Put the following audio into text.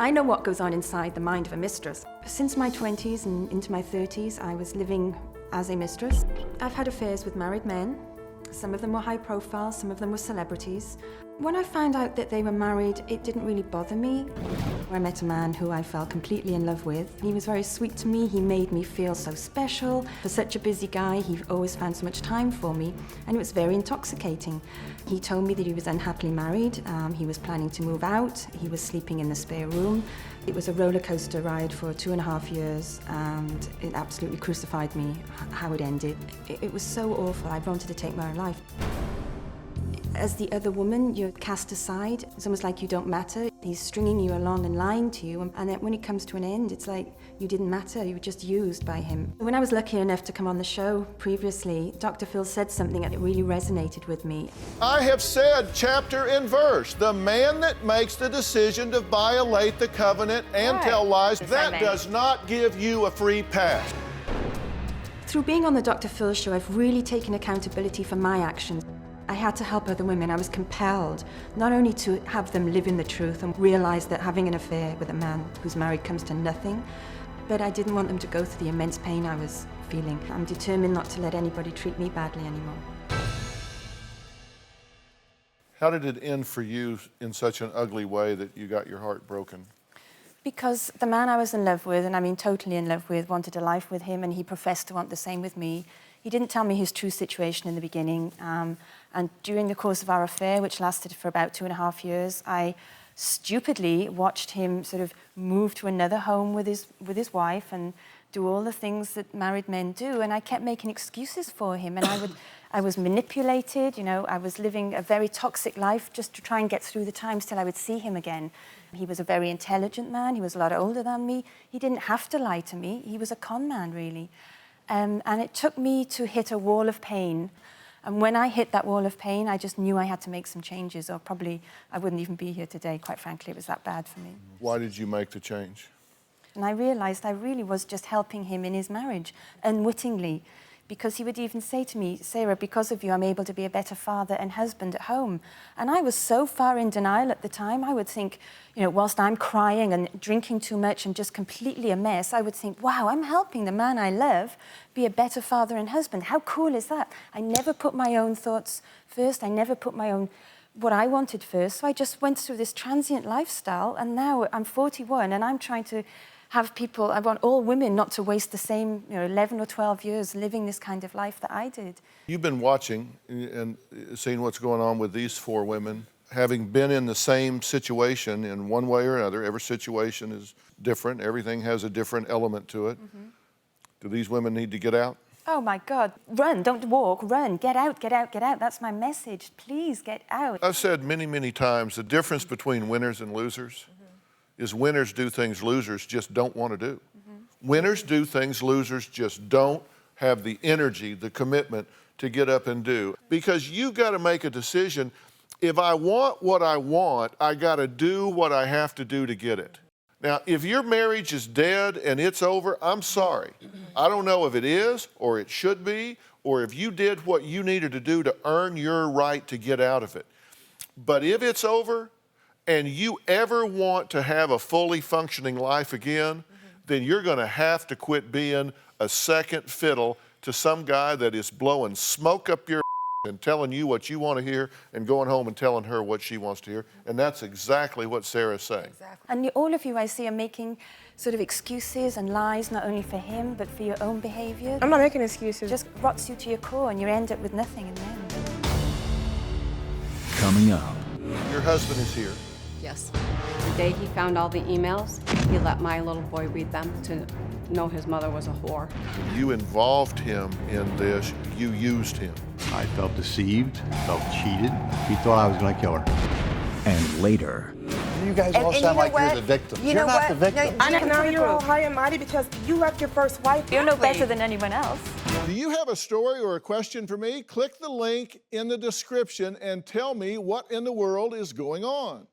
I know what goes on inside the mind of a mistress. Since my 20s and into my 30s, I was living as a mistress. I've had affairs with married men. Some of them were high profile, some of them were celebrities. When I found out that they were married, it didn't really bother me. I met a man who I fell completely in love with. He was very sweet to me. He made me feel so special. For such a busy guy, he always found so much time for me, and it was very intoxicating. He told me that he was unhappily married. He was planning to move out. He was sleeping in the spare room. It was a roller coaster ride for 2.5 years, and it absolutely crucified me how it ended. It was so awful. I wanted to take my own life. As the other woman, you're cast aside. It's almost like you don't matter. He's stringing you along and lying to you, and then when it comes to an end, it's like you didn't matter. You were just used by him. When I was lucky enough to come on the show previously, Dr. Phil said something that really resonated with me. I have said chapter and verse, the man that makes the decision to violate the covenant and tell lies, that does not give you a free pass. Through being on the Dr. Phil show, I've really taken accountability for my actions. I had to help other women. I was compelled not only to have them live in the truth and realize that having an affair with a man who's married comes to nothing, but I didn't want them to go through the immense pain I was feeling. I'm determined not to let anybody treat me badly anymore. How did it end for you in such an ugly way that you got your heart broken? Because the man I was in love with, and I mean totally in love with, wanted a life with him, and he professed to want the same with me. He didn't tell me his true situation in the beginning, and during the course of our affair, which lasted for about 2.5 years, I stupidly watched him sort of move to another home with his wife and do all the things that married men do, and I kept making excuses for him, and I was manipulated, you know, I was living a very toxic life just to try and get through the times till I would see him again. He was a very intelligent man, he was a lot older than me, he didn't have to lie to me, he was a con man, really. And it took me to hit a wall of pain. And when I hit that wall of pain, I just knew I had to make some changes, or probably I wouldn't even be here today, quite frankly. It was that bad for me. Why did you make the change? And I realized I really was just helping him in his marriage, unwittingly, because he would even say to me, Sarah, because of you, I'm able to be a better father and husband at home. And I was so far in denial at the time, I would think, you know, whilst I'm crying and drinking too much and just completely a mess, I would think, wow, I'm helping the man I love be a better father and husband. How cool is that? I never put my own thoughts first. I never put my own, what I wanted first. So I just went through this transient lifestyle, and now I'm 41 and I'm trying to have people, I want all women not to waste the same, you know, 11 or 12 years living this kind of life that I did. You've been watching and seeing what's going on with these 4 women. Having been in the same situation in one way or another, every situation is different, everything has a different element to it. Do these women need to get out? Oh my God, run, don't walk, run, get out, get out, get out. That's my message, please get out. I've said many, many times, the difference between winners and losers is winners do things losers just don't want to do. Winners do things losers just don't have the energy, the commitment to get up and do. Because you've got to make a decision. If I want what I want, I got to do what I have to do to get it. Now, if your marriage is dead and it's over, I'm sorry. I don't know if it is or it should be, or if you did what you needed to do to earn your right to get out of it. But if it's over, and you ever want to have a fully functioning life again, then you're going to have to quit being a second fiddle to some guy that is blowing smoke up your and telling you what you want to hear and going home and telling her what she wants to hear. And that's exactly what Sarah's saying. Exactly. And all of you, I see, are making sort of excuses and lies, not only for him, but for your own behavior. I'm not making excuses. It just rots you to your core, and you end up with nothing in the end. Coming up. Your husband is here. Yes. The day he found all the emails, he let my little boy read them to know his mother was a whore. You involved him in this, you used him. I felt deceived, felt cheated. He thought I was going to kill her. And later. You guys all sound like you're the victim. You're not the victim. Now you're all high and mighty because you left your first wife. You're no better than anyone else. Do you have a story or a question for me? Click the link in the description and tell me what in the world is going on.